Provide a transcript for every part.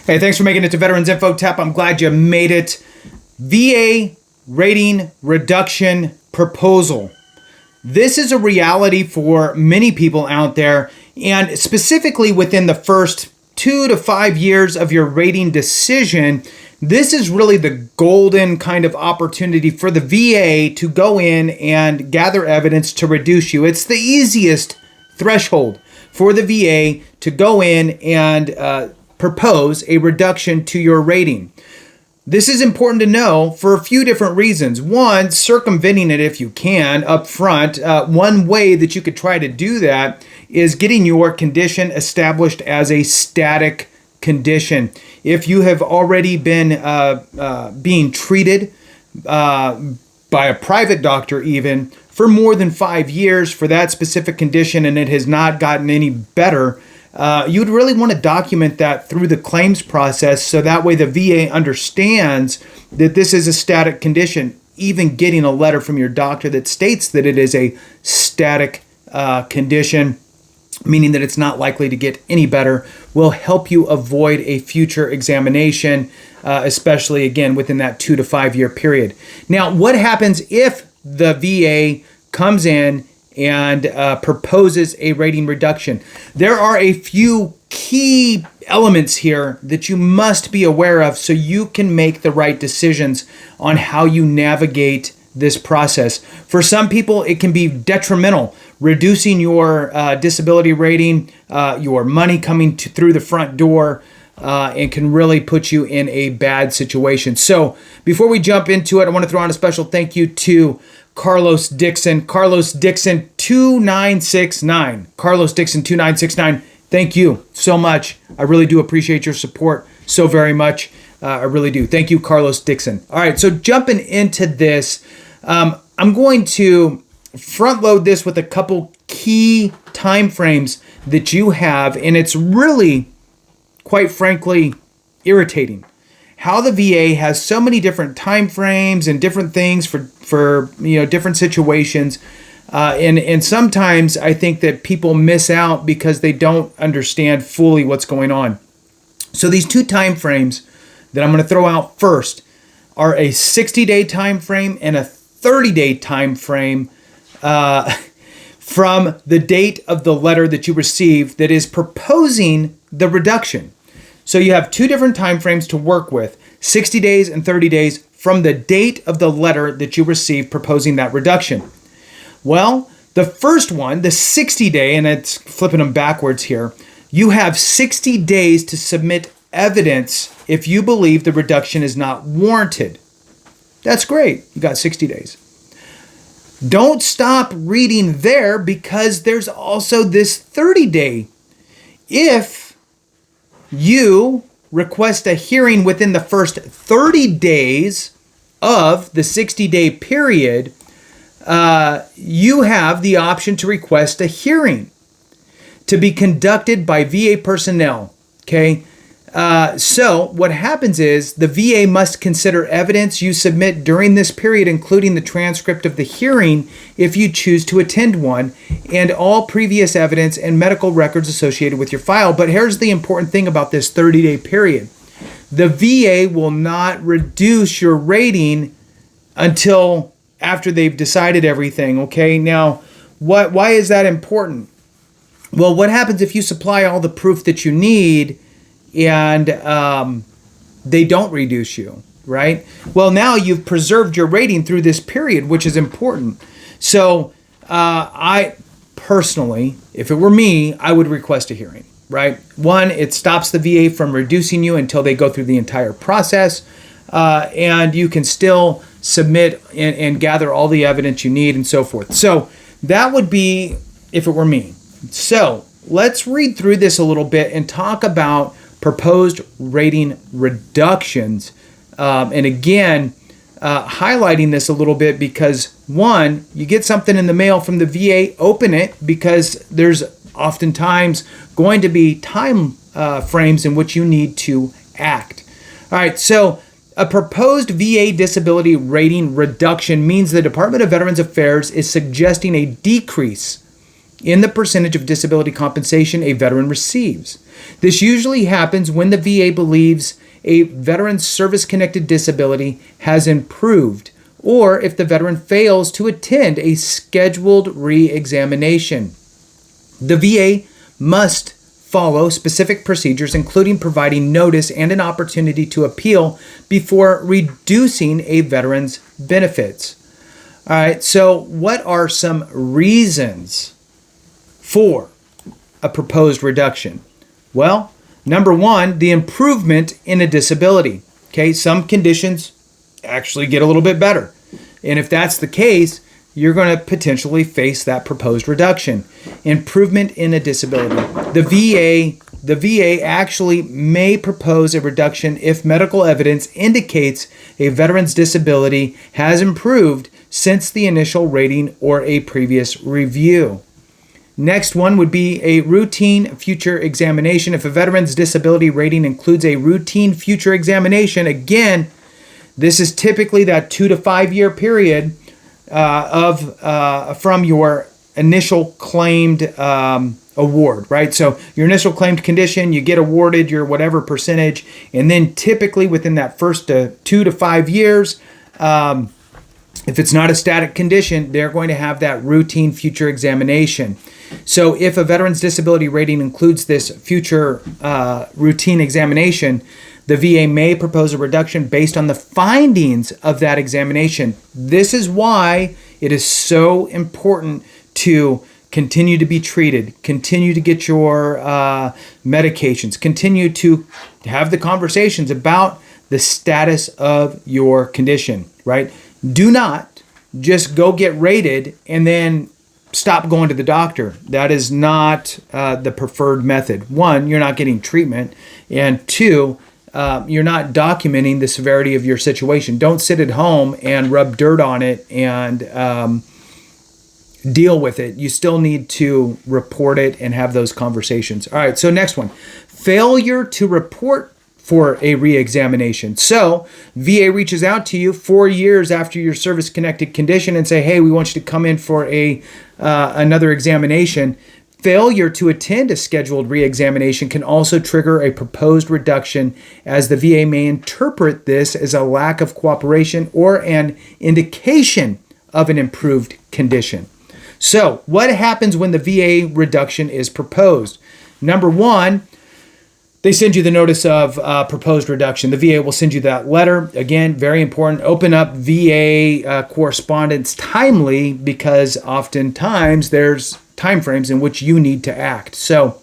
Hey, thanks for making it to Veterans Info Tap. I'm glad you made it. VA rating reduction proposal. This is a reality for many people out there, and specifically within the first 2 to 5 years of your rating decision, this is really the golden kind of opportunity for the VA to go in and gather evidence to reduce you. It's the easiest threshold for the VA to go in and propose a reduction to your rating. This is important to know for a few different reasons. One, circumventing it if you can up front. One way that you could try to do that is getting your condition established as a static condition. If you have already been being treated by a private doctor even for more than 5 years for that specific condition and it has not gotten any better, you'd really want to document that through the claims process so that way the VA understands that this is a static condition. Even getting a letter from your doctor that states that it is a static condition, meaning that it's not likely to get any better, will help you avoid a future examination, especially, again, within that 2 to 5 year period. Now, what happens if the VA comes in and proposes a rating reduction? There are a few key elements here that you must be aware of so you can make the right decisions on how you navigate this process. For some people, it can be detrimental, reducing your disability rating, your money coming through the front door, and can really put you in a bad situation. So before we jump into it, I want to throw on a special thank you to Carlos Dixon. Carlos Dixon 2969. Carlos Dixon 2969. Thank you so much. I really do appreciate your support so very much. I really do. Thank you, Carlos Dixon. All right, so jumping into this, I'm going to front load this with a couple key time frames that you have, and it's really, quite frankly, irritating how the VA has so many different time frames and different things for different situations. And sometimes I think that people miss out because they don't understand fully what's going on. So these two time frames that I'm going to throw out first are a 60-day time frame and a 30-day time frame from the date of the letter that you received that is proposing the reduction. So you have two different time frames to work with, 60 days and 30 days from the date of the letter that you received proposing that reduction. Well, the first one, the 60-day, and it's flipping them backwards here, you have 60 days to submit evidence if you believe the reduction is not warranted. That's great. You got 60 days. Don't stop reading there because there's also this 30-day. If you request a hearing within the first 30 days of the 60-day period, you have the option to request a hearing to be conducted by VA personnel. Okay. So what happens is the VA must consider evidence you submit during this period, including the transcript of the hearing if you choose to attend one, and all previous evidence and medical records associated with your file. But here's the important thing about this 30-day period. The VA will not reduce your rating until after they've decided everything. Okay. Now, why is that important? Well, what happens if you supply all the proof that you need and they don't reduce you, right? Well, now you've preserved your rating through this period, which is important. So I personally, if it were me, I would request a hearing, right? One, it stops the VA from reducing you until they go through the entire process, and you can still submit and gather all the evidence you need and so forth. So that would be if it were me. So let's read through this a little bit and talk about proposed rating reductions. And again, highlighting this a little bit because one, you get something in the mail from the VA, open it because there's oftentimes going to be time frames in which you need to act. All right, so a proposed VA disability rating reduction means the Department of Veterans Affairs is suggesting a decrease in the percentage of disability compensation a veteran receives. This usually happens when the VA believes a veteran's service-connected disability has improved, or if the veteran fails to attend a scheduled re-examination. The VA must follow specific procedures, including providing notice and an opportunity to appeal before reducing a veteran's benefits. All right, so what are some reasons for a proposed reduction? Well, number one, the improvement in a disability. Okay, some conditions actually get a little bit better. And if that's the case, you're going to potentially face that proposed reduction. Improvement in a disability. The VA actually may propose a reduction if medical evidence indicates a veteran's disability has improved since the initial rating or a previous review. Next one would be a routine future examination. If a veteran's disability rating includes a routine future examination, again, this is typically that 2 to 5 year period from your initial claimed award, right? So your initial claimed condition, you get awarded your whatever percentage, and then typically within that first 2 to 5 years, if it's not a static condition, they're going to have that routine future examination. So if a veteran's disability rating includes this future routine examination, the VA may propose a reduction based on the findings of that examination. This is why it is so important to continue to be treated, continue to get your medications, continue to have the conversations about the status of your condition, right? Do not just go get rated and then stop going to the doctor. That is not the preferred method. One, you're not getting treatment, and two, you're not documenting the severity of your situation. Don't sit at home and rub dirt on it and deal with it. You still need to report it and have those conversations. All right, so next one. Failure to report for a re-examination. So VA reaches out to you 4 years after your service-connected condition and say, hey, we want you to come in for another examination. Failure to attend a scheduled re-examination can also trigger a proposed reduction, as the VA may interpret this as a lack of cooperation or an indication of an improved condition. So what happens when the VA reduction is proposed? Number one, they send you the notice of proposed reduction. The VA will send you that letter. Again, very important. Open up VA correspondence timely, because oftentimes there's timeframes in which you need to act. So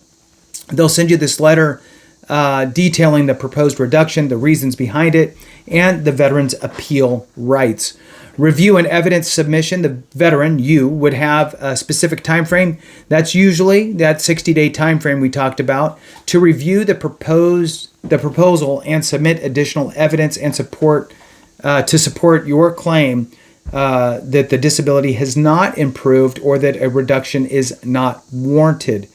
they'll send you this letter detailing the proposed reduction, the reasons behind it, and the veteran's appeal rights. Review and evidence submission. The veteran, you, would have a specific time frame. That's usually that 60-day time frame we talked about to review the proposal and submit additional evidence and support to support your claim that the disability has not improved or that a reduction is not warranted.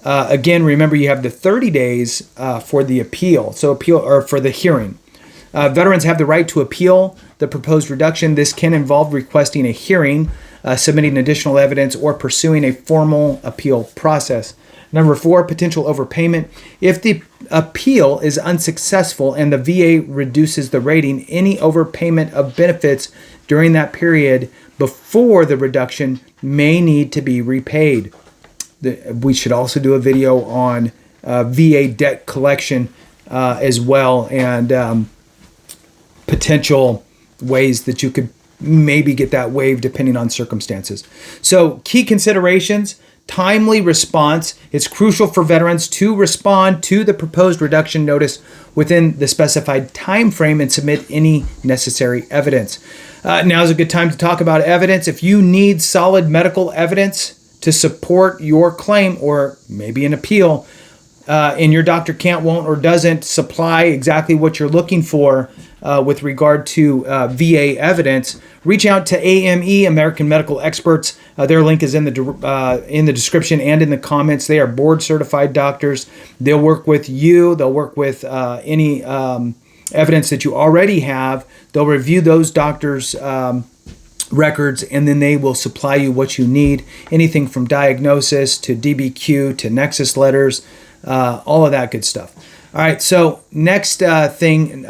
Again, remember you have the 30 days for the appeal. So appeal or for the hearing. Veterans have the right to appeal the proposed reduction. This can involve requesting a hearing, submitting additional evidence, or pursuing a formal appeal process. Number 4, potential overpayment. If the appeal is unsuccessful and the VA reduces the rating, any overpayment of benefits during that period before the reduction may need to be repaid. We should also do a video on VA debt collection as well, and potential ways that you could maybe get that waived depending on circumstances. So key considerations: timely response. It's crucial for veterans to respond to the proposed reduction notice within the specified time frame and submit any necessary evidence. Now is a good time to talk about evidence. If you need solid medical evidence to support your claim or maybe an appeal, and your doctor can't, won't, or doesn't supply exactly what you're looking for with regard to VA evidence, reach out to AME, American Medical Experts. Their link is in the description and in the comments. They are board certified doctors. They'll work with you. They'll work with any evidence that you already have. They'll review those doctors' records, and then they will supply you what you need, anything from diagnosis to DBQ to Nexus letters, all of that good stuff. All right, so next thing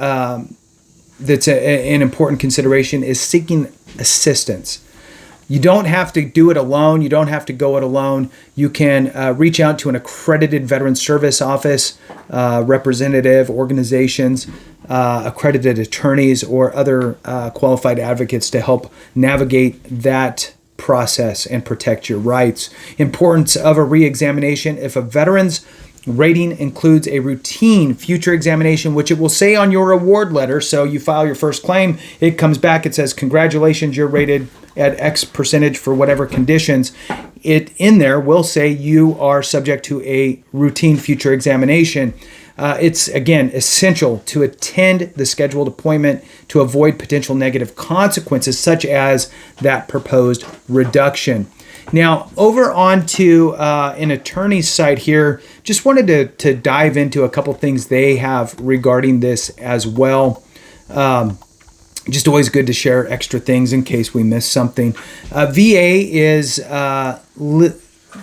that's an important consideration is seeking assistance. You don't have to do it alone. You don't have to go it alone. You can reach out to an accredited Veteran Service Office representative, organizations, accredited attorneys, or other qualified advocates to help navigate that process and protect your rights. Importance of a re-examination. If a veteran's rating includes a routine future examination, which it will say on your award letter. So you file your first claim, it comes back, it says, congratulations, you're rated at X percentage for whatever conditions. It in there will say you are subject to a routine future examination. It's, again, essential to attend the scheduled appointment to avoid potential negative consequences, such as that proposed reduction. Now, over onto an attorney's site here, just wanted to dive into a couple things they have regarding this as well. Just always good to share extra things in case we miss something. VA is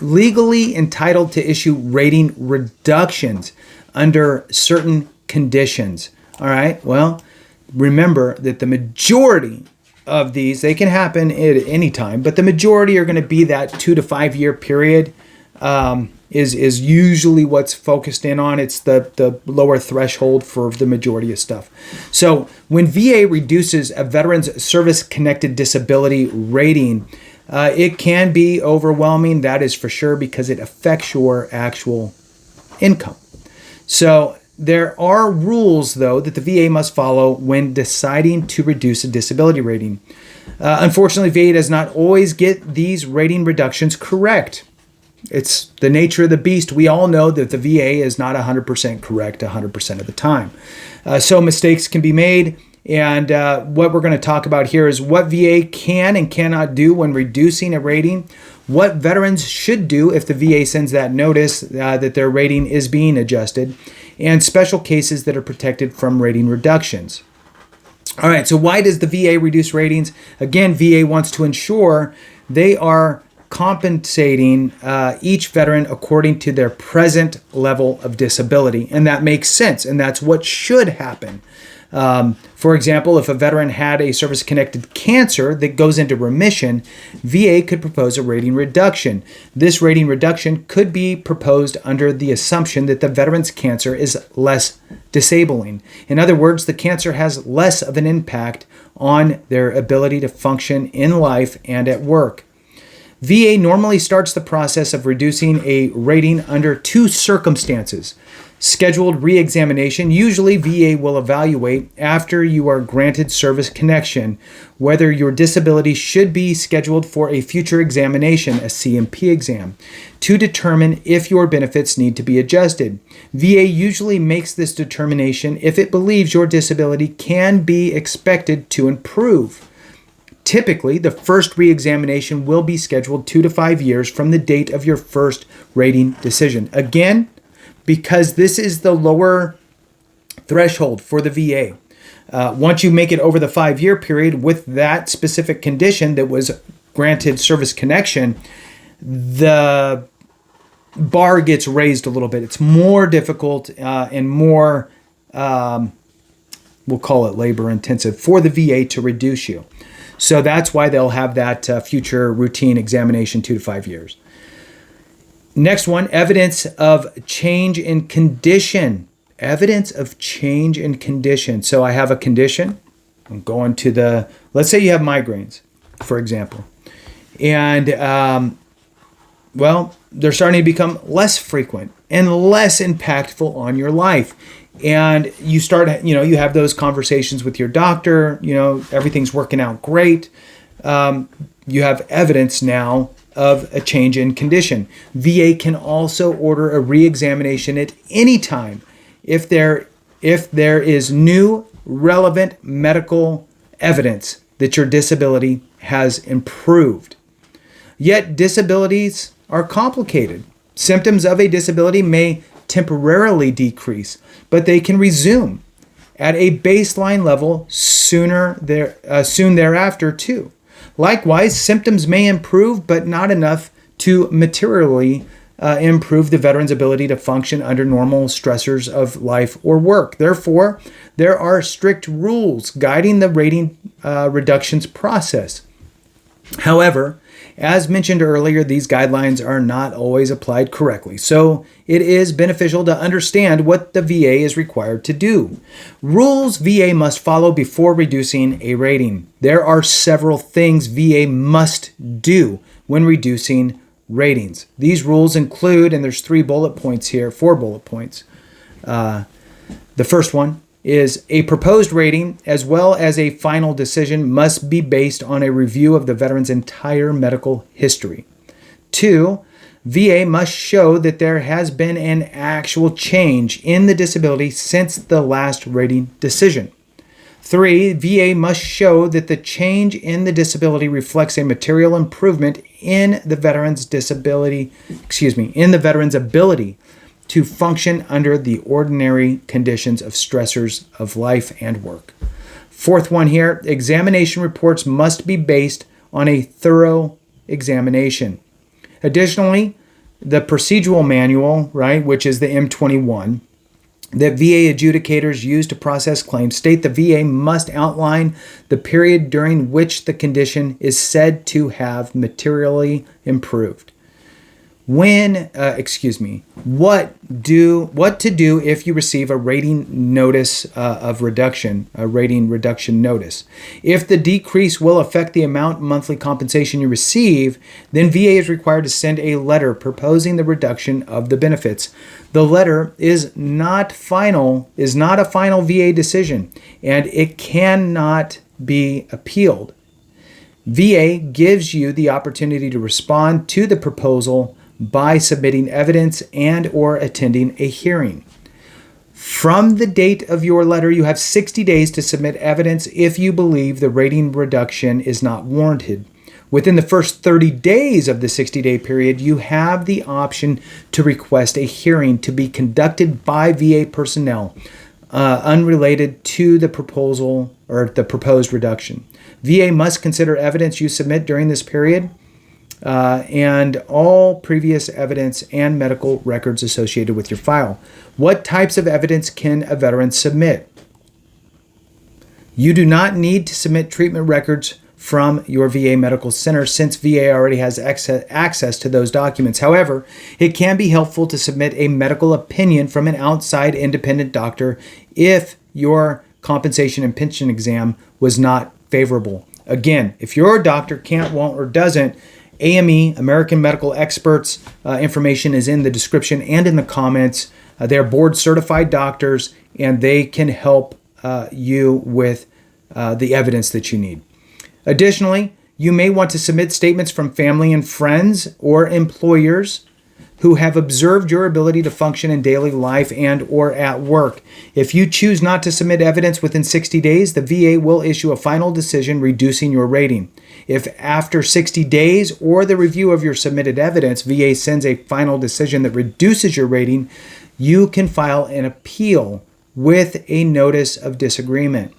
legally entitled to issue rating reductions under certain conditions. All right, well, remember that the majority of these, they can happen at any time, but the majority are going to be that 2 to 5 year period is usually what's focused in on. It's the lower threshold for the majority of stuff. So when VA reduces a veteran's service-connected disability rating, it can be overwhelming, that is for sure, because it affects your actual income. So there are rules, though, that the VA must follow when deciding to reduce a disability rating. Unfortunately, VA does not always get these rating reductions correct. It's the nature of the beast. We all know that the VA is not 100% correct 100% of the time. So mistakes can be made. And what we're going to talk about here is what VA can and cannot do when reducing a rating, what veterans should do if the VA sends that notice that their rating is being adjusted, and special cases that are protected from rating reductions. All right, so why does the VA reduce ratings? Again, VA wants to ensure they are compensating each veteran according to their present level of disability. And that makes sense, and that's what should happen. For example, if a veteran had a service-connected cancer that goes into remission, VA could propose a rating reduction. This rating reduction could be proposed under the assumption that the veteran's cancer is less disabling. In other words, the cancer has less of an impact on their ability to function in life and at work. VA normally starts the process of reducing a rating under two circumstances. Scheduled re-examination. Usually VA will evaluate after you are granted service connection whether your disability should be scheduled for a future examination, a C&P exam, to determine if your benefits need to be adjusted. VA usually makes this determination if it believes your disability can be expected to improve. Typically, the first re-examination will be scheduled 2 to 5 years from the date of your first rating decision. Again, because this is the lower threshold for the VA. Once you make it over the 5-year period with that specific condition that was granted service connection, the bar gets raised a little bit. It's more difficult and more, we'll call it labor intensive, for the VA to reduce you. So that's why they'll have that future routine examination 2 to 5 years. Next one, evidence of change in condition. Evidence of change in condition. So I have a condition. I'm going to let's say you have migraines, for example. And, they're starting to become less frequent and less impactful on your life. And you start, you have those conversations with your doctor, everything's working out great. You have evidence now of a change in condition. VA can also order a re-examination at any time if there is new relevant medical evidence that your disability has improved. Yet disabilities are complicated. Symptoms of a disability may temporarily decrease, but they can resume at a baseline level soon thereafter too. Likewise, symptoms may improve, but not enough to materially improve the veteran's ability to function under normal stressors of life or work. Therefore, there are strict rules guiding the rating reductions process. However, as mentioned earlier, these guidelines are not always applied correctly, so it is beneficial to understand what the VA is required to do. Rules VA must follow before reducing a rating. There are several things VA must do when reducing ratings. These rules include, and there's 4 bullet points. The first one is a proposed rating as well as a final decision must be based on a review of the veteran's entire medical history. 2, VA must show that there has been an actual change in the disability since the last rating decision. 3, VA must show that the change in the disability reflects a material improvement in the veteran's ability to function under the ordinary conditions of stressors of life and work. 4th one here, examination reports must be based on a thorough examination. Additionally, the procedural manual, right, which is the M21, that VA adjudicators use to process claims state the VA must outline the period during which the condition is said to have materially improved. What to do if you receive a rating notice of reduction, a rating reduction notice. If the decrease will affect the amount monthly compensation you receive, then VA is required to send a letter proposing the reduction of the benefits. The letter is not a final VA decision, and it cannot be appealed. VA gives you the opportunity to respond to the proposal by submitting evidence and or attending a hearing. From the date of your letter, you have 60 days to submit evidence if you believe the rating reduction is not warranted. Within the first 30 days of the 60-day period, you have the option to request a hearing to be conducted by VA personnel unrelated to the proposal or the proposed reduction. VA must consider evidence you submit during this period and all previous evidence and medical records associated with your file. What types of evidence can a veteran submit? You do not need to submit treatment records from your VA medical center since VA already has access to those documents. However, it can be helpful to submit a medical opinion from an outside independent doctor if your compensation and pension exam was not favorable. Again, if your doctor can't, won't, or doesn't, AME, American Medical Experts, information is in the description and in the comments. They're board certified doctors and they can help you with the evidence that you need. Additionally, you may want to submit statements from family and friends or employers who have observed your ability to function in daily life and or at work. If you choose not to submit evidence within 60 days, the VA will issue a final decision reducing your rating. If after 60 days or the review of your submitted evidence, VA sends a final decision that reduces your rating, you can file an appeal with a notice of disagreement.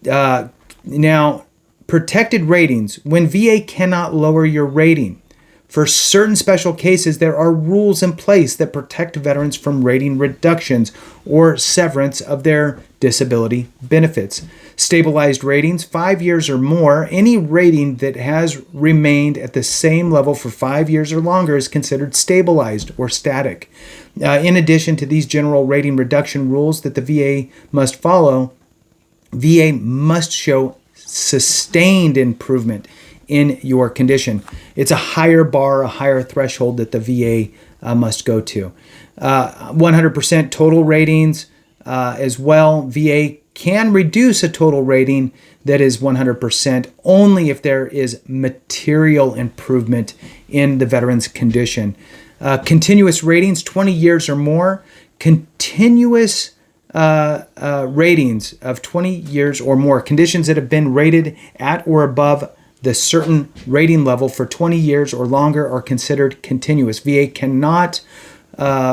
Now, protected ratings, when VA cannot lower your rating. For certain special cases, there are rules in place that protect veterans from rating reductions or severance of their disability benefits. Stabilized ratings, 5 years or more, any rating that has remained at the same level for 5 years or longer is considered stabilized or static. In addition to these general rating reduction rules that the VA must follow, VA must show sustained improvement in your condition. It's a higher bar, a higher threshold that the VA must go to. 100% total ratings as well. VA can reduce a total rating that is 100% only if there is material improvement in the veteran's condition. Continuous ratings, 20 years or more. Continuous ratings of 20 years or more. Conditions that have been rated at or above the certain rating level for 20 years or longer are considered continuous. VA cannot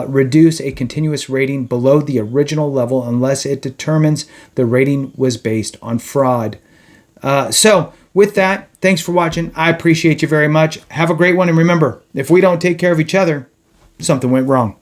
reduce a continuous rating below the original level unless it determines the rating was based on fraud. So with that, thanks for watching. I appreciate you very much. Have a great one. And remember, if we don't take care of each other, something went wrong.